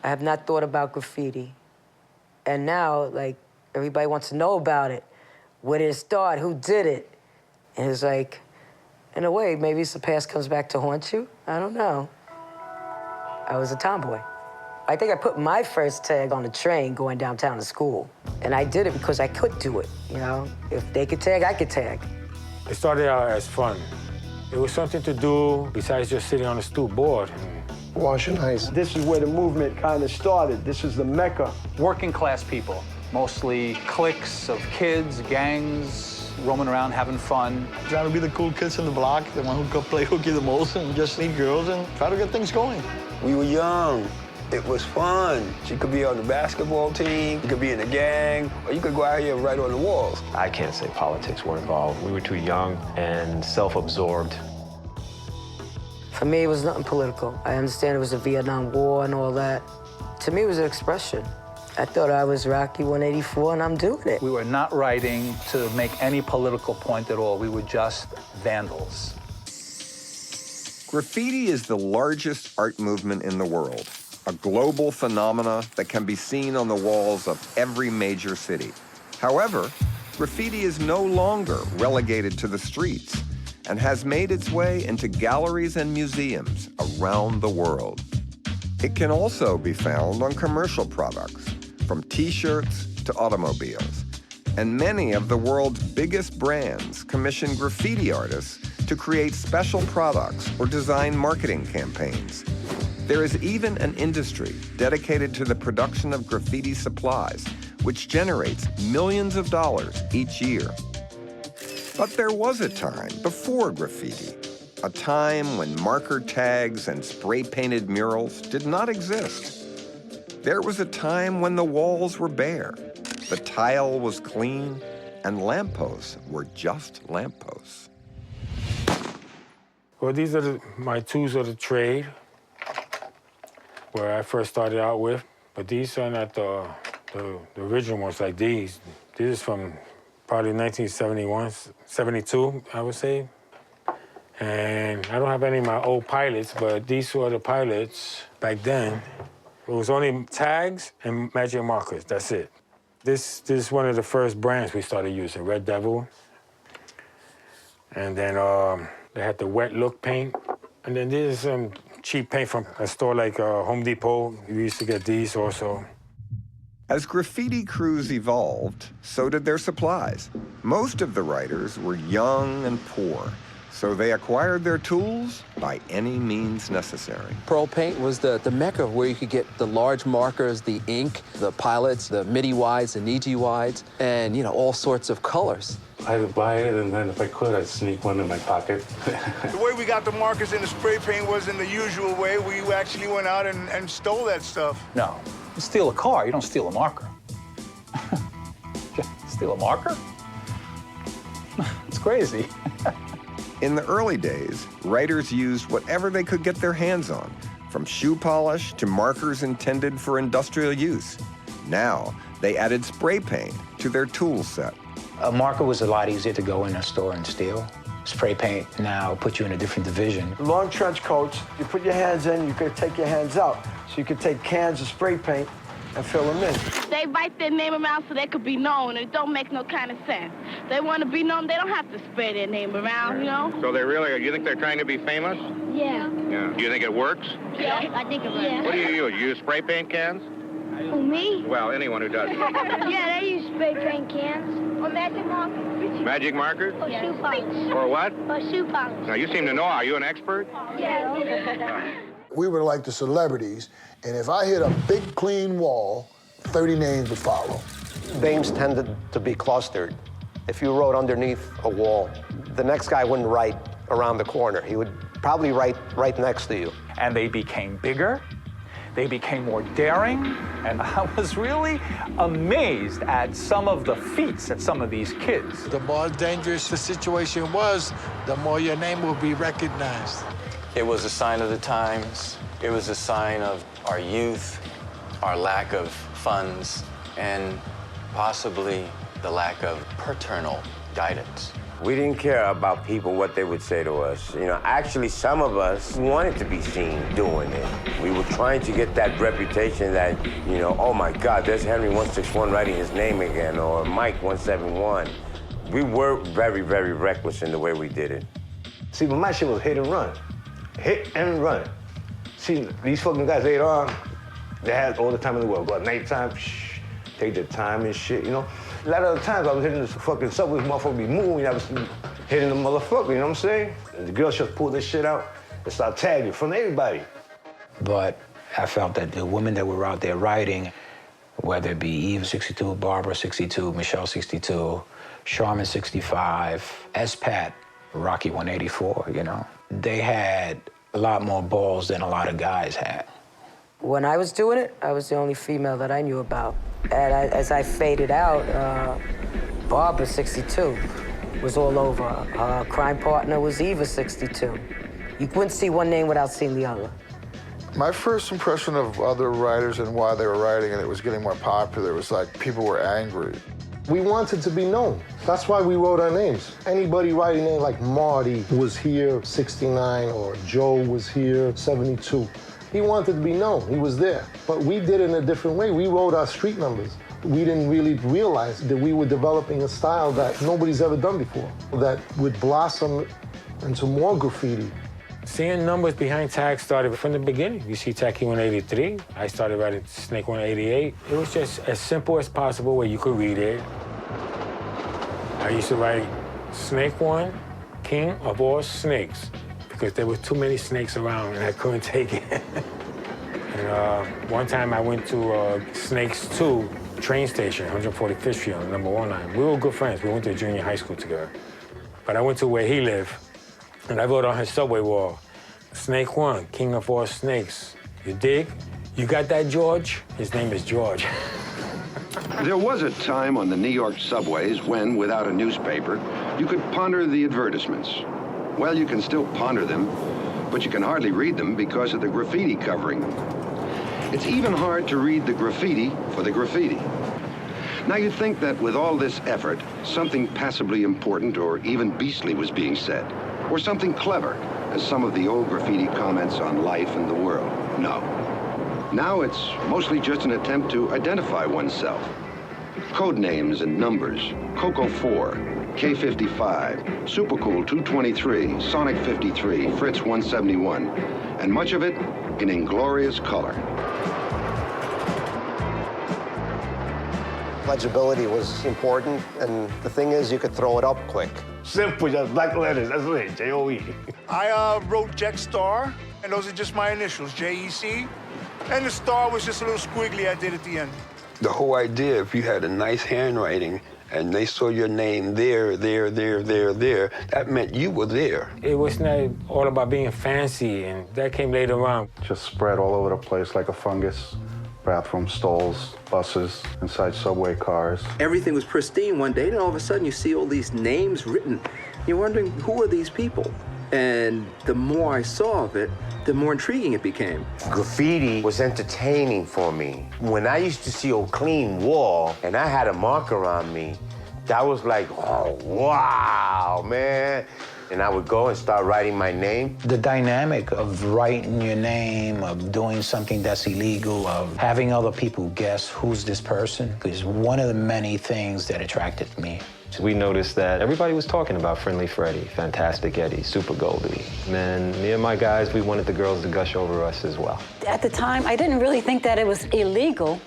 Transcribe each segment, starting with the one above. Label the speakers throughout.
Speaker 1: I have not thought about graffiti. And now, like, everybody wants to know about it. Where did it start? Who did it? And it's like, in a way, maybe the past comes back to haunt you. I don't know. I was a tomboy. I think I put my first tag on a train going downtown to school. And I did it because I could do it, you know? If they could tag, I could tag.
Speaker 2: It started out as fun. It was something to do besides just sitting on a stoop bored.
Speaker 3: Washing ice. This is where the movement kind of started. This is the mecca.
Speaker 4: Working class people, mostly cliques of kids, gangs, roaming around having fun.
Speaker 5: Trying to be the cool kids in the block, the one who could play hooky the most and just leave girls and try to get things going.
Speaker 6: We were young. It was fun. You could be on the basketball team, you could be in a gang, or you could go out here and write on the walls.
Speaker 7: I can't say politics were involved. We were too young and self-absorbed.
Speaker 1: For me, it was nothing political. I understand it was the Vietnam War and all that. To me, it was an expression. I thought I was Rocky 184, and I'm doing it.
Speaker 4: We were not writing to make any political point at all. We were just vandals.
Speaker 8: Graffiti is the largest art movement in the world, a global phenomena that can be seen on the walls of every major city. However, graffiti is no longer relegated to the streets and has made its way into galleries and museums around the world. It can also be found on commercial products, from T-shirts to automobiles. And many of the world's biggest brands commission graffiti artists to create special products or design marketing campaigns. There is even an industry dedicated to the production of graffiti supplies, which generates millions of dollars each year. But there was a time before graffiti, a time when marker tags and spray-painted murals did not exist. There was a time when the walls were bare, the tile was clean, and lampposts were just lampposts.
Speaker 2: Well, these are my tools of the trade, where I first started out with. But these are not the original ones like these. This is from probably 1971, 72, I would say. And I don't have any of my old pilots, but these were the pilots back then. It was only tags and magic markers, that's it. This is one of the first brands we started using, Red Devil. And then they had the wet look paint. And then this is some cheap paint from a store like Home Depot. We used to get these also.
Speaker 8: As graffiti crews evolved, so did their supplies. Most of the writers were young and poor, so they acquired their tools by any means necessary.
Speaker 9: Pearl paint was the mecca where you could get the large markers, the ink, the pilots, the MIDI wides, the Niji wides, and, you know, all sorts of colors.
Speaker 10: I would buy it, and then if I could, I'd sneak one in my pocket.
Speaker 11: The way we got the markers and the spray paint was in the usual way. We actually went out and stole that stuff.
Speaker 4: No, you steal a car, you don't steal a marker. Steal a marker? It's crazy.
Speaker 8: In the early days, writers used whatever they could get their hands on, from shoe polish to markers intended for industrial use. Now, they added spray paint to their tool set.
Speaker 12: A marker was a lot easier to go in a store and steal. Spray paint now puts you in a different division.
Speaker 3: Long trench coats, you put your hands in, you could take your hands out. So you could take cans of spray paint and fill them in.
Speaker 13: They write their name around so they could be known, and it don't make no kind of sense. They want to be known, they don't have to spread their name around, you know?
Speaker 14: So they really, you think they're trying to be famous?
Speaker 13: Yeah.
Speaker 14: Yeah. Do you think it works?
Speaker 13: Yeah, I think it works. Yeah.
Speaker 14: What do you use? You use spray paint cans?
Speaker 13: Who, me?
Speaker 14: Well, anyone who does.
Speaker 13: Yeah, they use spray paint cans. Or magic markers.
Speaker 14: Magic markers?
Speaker 13: Or shoe polish.
Speaker 14: Or what?
Speaker 13: Or shoe polish.
Speaker 14: Now, you seem to know. Are you an expert?
Speaker 13: Yeah.
Speaker 15: We were like the celebrities, and if I hit a big, clean wall, 30 names would follow.
Speaker 16: Names tended to be clustered. If you wrote underneath a wall, the next guy wouldn't write around the corner. He would probably write right next to you.
Speaker 4: And they became bigger, they became more daring, and I was really amazed at some of the feats that some of these kids.
Speaker 17: The more dangerous the situation was, the more your name will be recognized.
Speaker 7: It was a sign of the times. It was a sign of our youth, our lack of funds, and possibly the lack of paternal guidance.
Speaker 18: We didn't care about people, what they would say to us. You know, actually, some of us wanted to be seen doing it. We were trying to get that reputation that, you know, oh my God, there's Henry 161 writing his name again, or Mike 171. We were very, very reckless in the way we did it.
Speaker 16: See, but my shit was hit and run. Hit and run. See, these fucking guys later on, they had all the time in the world. Go at nighttime, take their time and shit, you know? A lot of the times I was hitting this fucking subway, motherfucker be moving, I was hitting the motherfucker, you know what I'm saying? And the girls just pulled this shit out and started tagging from everybody.
Speaker 12: But I felt that the women that were out there writing, whether it be Eve 62, Barbara 62, Michelle 62, Charmin 65, S-Pat, Rocky 184, you know, they had a lot more balls than a lot of guys had.
Speaker 1: When I was doing it, I was the only female that I knew about. And as I faded out, Barbara 62 was all over. Her crime partner was Eva 62. You wouldn't see one name without seeing the other.
Speaker 15: My first impression of other writers and why they were writing and it was getting more popular was like people were angry.
Speaker 19: We wanted to be known. That's why we wrote our names. Anybody writing name like Marty was here, 69, or Joe was here, 72. He wanted to be known, he was there. But we did it in a different way. We wrote our street numbers. We didn't really realize that we were developing a style that nobody's ever done before, that would blossom into more graffiti.
Speaker 2: Seeing numbers behind tags started from the beginning. You see Tacky 183, I started writing Snake 188. It was just as simple as possible where you could read it. I used to write Snake 1, King of all snakes, because there were too many snakes around and I couldn't take it. And one time I went to Snakes 2 train station, 145th Street on number 1 line. We were good friends. We went to junior high school together. But I went to where he lived, and I wrote on his subway wall, Snake 1, King of all snakes. You dig? You got that, George? His name is George.
Speaker 20: There was a time on the New York subways when, without a newspaper, you could ponder the advertisements. Well, you can still ponder them, but you can hardly read them because of the graffiti covering them. It's even hard to read the graffiti for the graffiti. Now you'd think that with all this effort, something passably important or even beastly was being said, or something clever, as some of the old graffiti comments on life and the world. No. Now it's mostly just an attempt to identify oneself. Code names and numbers, Coco 4, K55, Supercool 223, Sonic 53, Fritz 171, and much of it in inglorious color.
Speaker 16: Legibility was important, and the thing is, you could throw it up quick.
Speaker 3: Simple, just black letters, that's it, J-O-E.
Speaker 11: I wrote Jack Star, and those are just my initials, J-E-C. And the star was just a little squiggly I did at the end.
Speaker 6: The whole idea, if you had a nice handwriting and they saw your name there, that meant you were there.
Speaker 2: It was not all about being fancy, and that came later on.
Speaker 10: Just spread all over the place like a fungus. Bathroom stalls, buses, inside subway cars.
Speaker 9: Everything was pristine one day, and all of a sudden you see all these names written. You're wondering, who are these people? And the more I saw of it, the more intriguing it became.
Speaker 18: Graffiti was entertaining for me. When I used to see a clean wall and I had a marker on me, that was like, oh, wow, man. And I would go and start writing my name.
Speaker 12: The dynamic of writing your name, of doing something that's illegal, of having other people guess who's this person, is one of the many things that attracted me.
Speaker 21: We noticed that everybody was talking about Friendly Freddy, Fantastic Eddie, Super Goldie. And then me and my guys, we wanted the girls to gush over us as well.
Speaker 22: At the time, I didn't really think that it was illegal.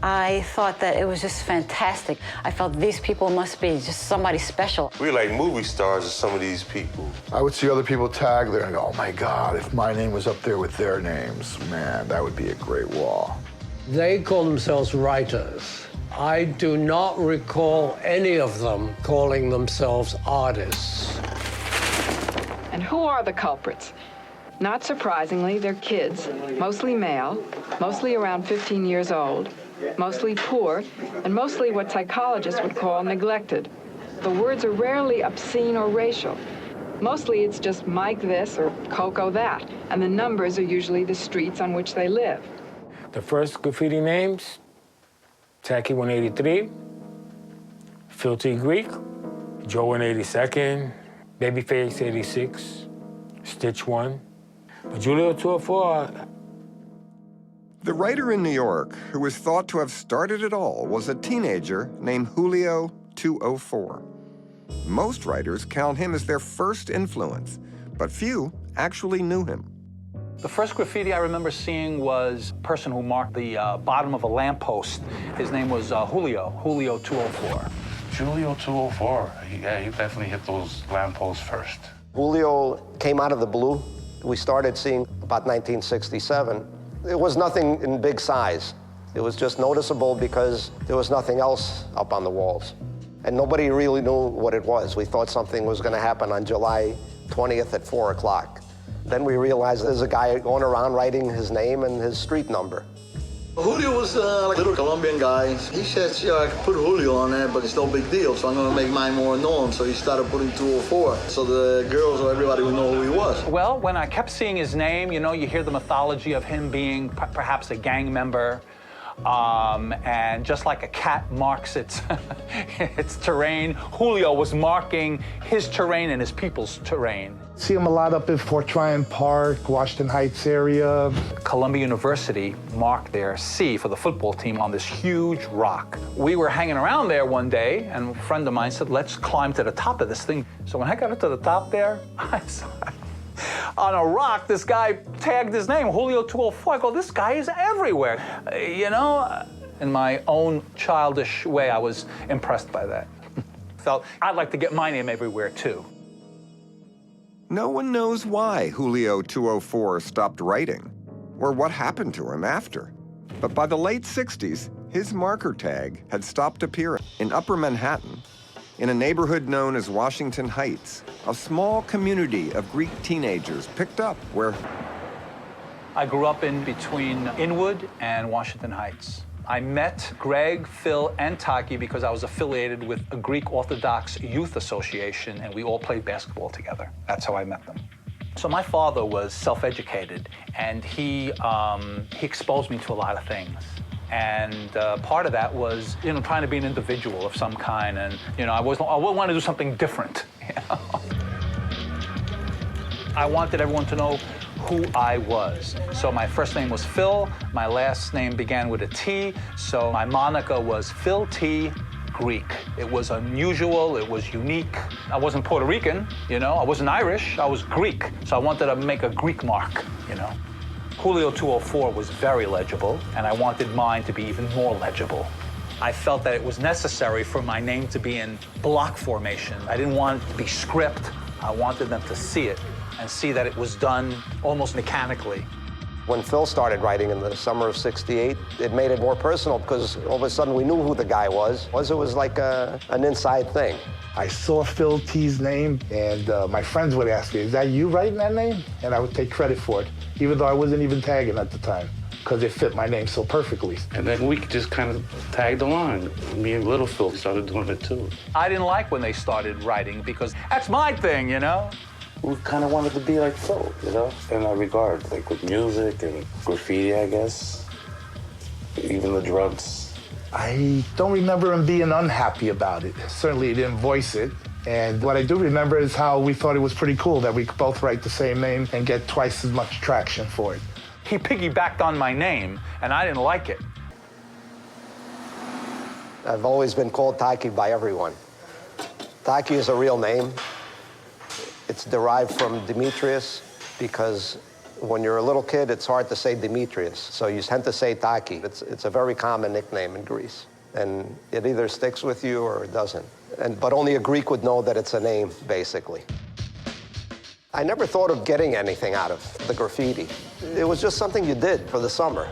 Speaker 22: I thought that it was just fantastic. I felt these people must be just somebody special.
Speaker 23: We're like movie stars of some of these people.
Speaker 15: I would see other people tag there and go, oh my God, if my name was up there with their names, man, that would be a great wall.
Speaker 24: They call themselves writers. I do not recall any of them calling themselves artists.
Speaker 25: And who are the culprits? Not surprisingly, they're kids, mostly male, mostly around 15 years old, mostly poor, and mostly what psychologists would call neglected. The words are rarely obscene or racial. Mostly it's just Mike this or Coco that, and the numbers are usually the streets on which they live.
Speaker 2: The first graffiti names, Tacky 183, Filthy Greek, Joe in 82nd, Babyface 86, Stitch 1. But Julio 204,
Speaker 4: The writer in New York who was thought to have started it all was a teenager named Julio 204. Most writers count him as their first influence, but few actually knew him.
Speaker 5: The first graffiti I remember seeing was a person who marked the bottom of a lamppost. His name was Julio 204.
Speaker 8: Julio 204, yeah, he definitely hit those lampposts first.
Speaker 13: Julio came out of the blue. We started seeing about 1967. It was nothing in big size. It was just noticeable because there was nothing else up on the walls. And nobody really knew what it was. We thought something was going to happen on July 20th at 4 o'clock. Then we realized there's a guy going around writing his name and his street number.
Speaker 14: Julio was a little Colombian guy. He said, yeah, I could put Julio on there, but it's no big deal, so I'm going to make mine more known. So he started putting 204, so the girls or everybody would know who he was.
Speaker 5: Well, when I kept seeing his name, you know, you hear the mythology of him being perhaps a gang member. And just like a cat marks its, its terrain, Julio was marking his terrain and his people's terrain.
Speaker 26: See him a lot up in Fort Tryon Park, Washington Heights area.
Speaker 5: Columbia University marked their C for the football team on this huge rock. We were hanging around there one day, and a friend of mine said, let's climb to the top of this thing. So when I got up to the top there, I saw on a rock, this guy tagged his name, Julio 204. I go, this guy is everywhere. You know, in my own childish way, I was impressed by that. Felt I'd like to get my name everywhere, too.
Speaker 4: No one knows why Julio 204 stopped writing, or what happened to him after. But by the late 60s, his marker tag had stopped appearing. In Upper Manhattan, in a neighborhood known as Washington Heights, a small community of Greek teenagers picked up where...
Speaker 5: I grew up in between Inwood and Washington Heights. I met Greg, Phil, and Taki because I was affiliated with a Greek Orthodox Youth Association, and we all played basketball together. That's how I met them. So my father was self-educated, and he exposed me to a lot of things. And part of that was, you know, trying to be an individual of some kind, and you know, I would want to do something different. You know? I wanted everyone to know who I was. So my first name was Phil. My last name began with a T. So my moniker was Phil T. Greek. It was unusual. It was unique. I wasn't Puerto Rican, you know. I wasn't Irish. I was Greek. So I wanted to make a Greek mark, you know. Julio 204 was very legible, and I wanted mine to be even more legible. I felt that it was necessary for my name to be in block formation. I didn't want it to be script. I wanted them to see it and see that it was done almost mechanically.
Speaker 13: When Phil started writing in the summer of '68, it made it more personal because all of a sudden we knew who the guy was. It was like an inside thing.
Speaker 26: I saw Phil T's name, and my friends would ask me, is that you writing that name? And I would take credit for it, even though I wasn't even tagging at the time, because it fit my name so perfectly.
Speaker 23: And then we just kind of tagged along. Me and Little Phil started doing it too.
Speaker 5: I didn't like when they started writing because that's my thing, you know?
Speaker 23: We kind of wanted to be like Phil, you know, in that regard, like with music and graffiti, I guess, even the drugs.
Speaker 26: I don't remember him being unhappy about it. Certainly he didn't voice it. And what I do remember is how we thought it was pretty cool that we could both write the same name and get twice as much traction for it.
Speaker 5: He piggybacked on my name, and I didn't like it.
Speaker 13: I've always been called Taki by everyone. Taki is a real name. It's derived from Demetrius because when you're a little kid, it's hard to say Demetrius, so you tend to say Taki. It's a very common nickname in Greece, and it either sticks with you or it doesn't. But only a Greek would know that it's a name, basically. I never thought of getting anything out of the graffiti. It was just something you did for the summer.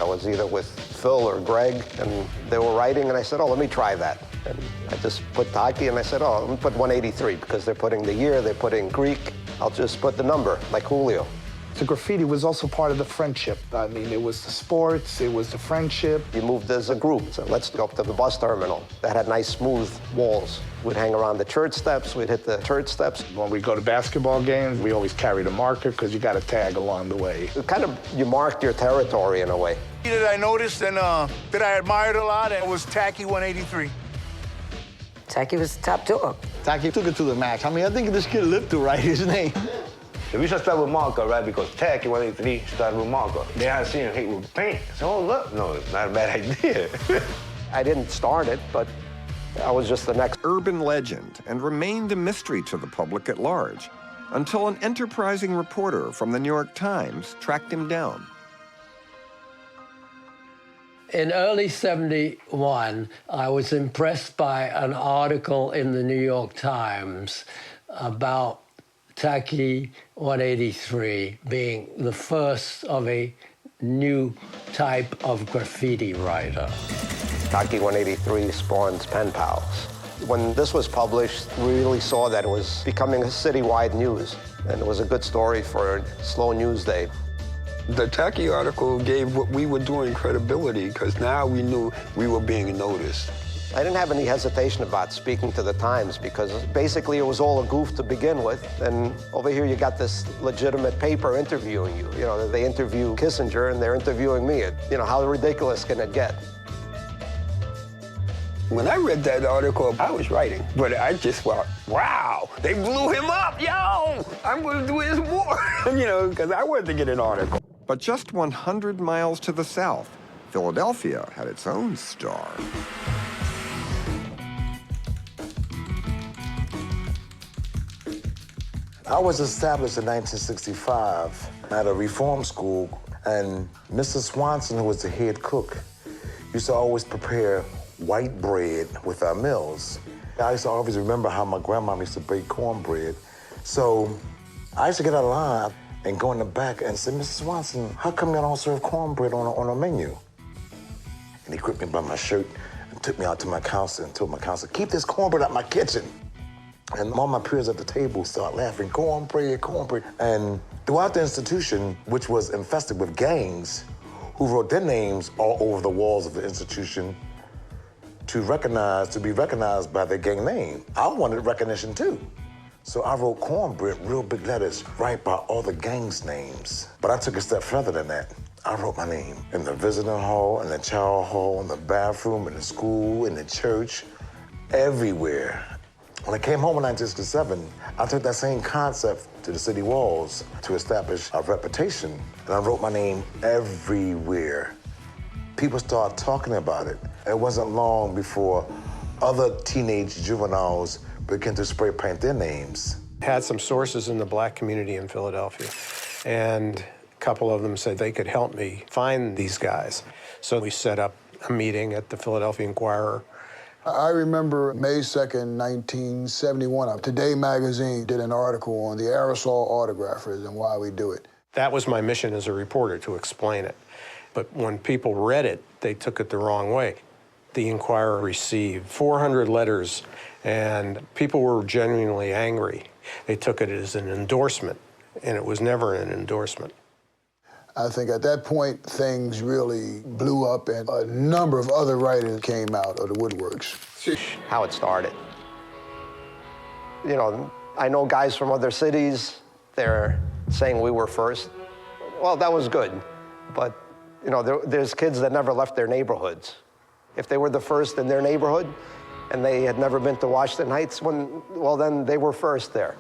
Speaker 13: I was either with Phil or Greg, and they were writing, and I said, oh, let me try that. And I just put Taki, and I said, oh, let me put 183, because they're putting the year, they're putting Greek. I'll just put the number, like Julio.
Speaker 26: The graffiti was also part of the friendship. I mean, it was the sports, it was the friendship.
Speaker 13: You moved as a group, so let's go up to the bus terminal. That had nice, smooth walls. We'd hang around the church steps, we'd hit the church steps.
Speaker 26: When we go to basketball games, we always carried a marker, because you got to tag along the way.
Speaker 13: It kind of, you marked your territory in a way.
Speaker 11: That I noticed and that I admired a lot, and it was Taki 183.
Speaker 1: Tacky was the top dog.
Speaker 7: Tacky took it to the max. I mean, I think this kid lived to write his name.
Speaker 23: We should start with marker, right? Because Tacky 183 started with marker. Then I seen him hate with paint. So, oh, look, no, it's not a bad idea.
Speaker 13: I didn't start it, but I was just the next
Speaker 4: urban legend and remained a mystery to the public at large until an enterprising reporter from the New York Times tracked him down.
Speaker 24: In early '71, I was impressed by an article in the New York Times about Tacky 183 being the first of a new type of graffiti writer.
Speaker 13: Tacky 183 spawns pen pals. When this was published, we really saw that it was becoming a citywide news, and it was a good story for a slow news day.
Speaker 6: The Tacky article gave what we were doing credibility, because now we knew we were being noticed.
Speaker 13: I didn't have any hesitation about speaking to the Times, because basically it was all a goof to begin with, and over here you got this legitimate paper interviewing you. You know, they interview Kissinger and they're interviewing me. You know, how ridiculous can it get?
Speaker 6: When I read that article, I was writing, but I just thought, wow, they blew him up, yo! I'm gonna do this more, you know, because I wanted to get an article.
Speaker 4: But just 100 miles to the south, Philadelphia had its own star.
Speaker 23: I was established in 1965 at a reform school, and Mr. Swanson, who was the head cook, used to always prepare white bread with our meals. I used to always remember how my grandma used to bake cornbread. So I used to get out of line and go in the back and say, Mr. Swanson, how come you don't serve cornbread on a menu? And he gripped me by my shirt and took me out to my counselor and told my counselor, keep this cornbread out my kitchen. And all my peers at the table started laughing, cornbread, cornbread. And throughout the institution, which was infested with gangs, who wrote their names all over the walls of the institution to be recognized by their gang name, I wanted recognition too. So I wrote cornbread, real big letters, right by all the gangs' names. But I took a step further than that. I wrote my name in the visiting hall, in the chow hall, in the bathroom, in the school, in the church, everywhere. When I came home in 1967, I took that same concept to the city walls to establish a reputation, and I wrote my name everywhere. People started talking about it. It wasn't long before other teenage juveniles began to spray paint their names.
Speaker 16: Had some sources in the black community in Philadelphia, and a couple of them said they could help me find these guys. So we set up a meeting at the Philadelphia Inquirer.
Speaker 17: I remember May 2nd, 1971, Today magazine did an article on the aerosol autographers and why we do it.
Speaker 16: That was my mission as a reporter, to explain it. But when people read it, they took it the wrong way. The Inquirer received 400 letters, and people were genuinely angry. They took it as an endorsement, and it was never an endorsement.
Speaker 17: I think at that point, things really blew up, and a number of other writers came out of the woodworks.
Speaker 13: How it started. You know, I know guys from other cities, they're saying we were first. Well, that was good, but you know, there's kids that never left their neighborhoods. If they were the first in their neighborhood and they had never been to Washington Heights, well, then they were first there.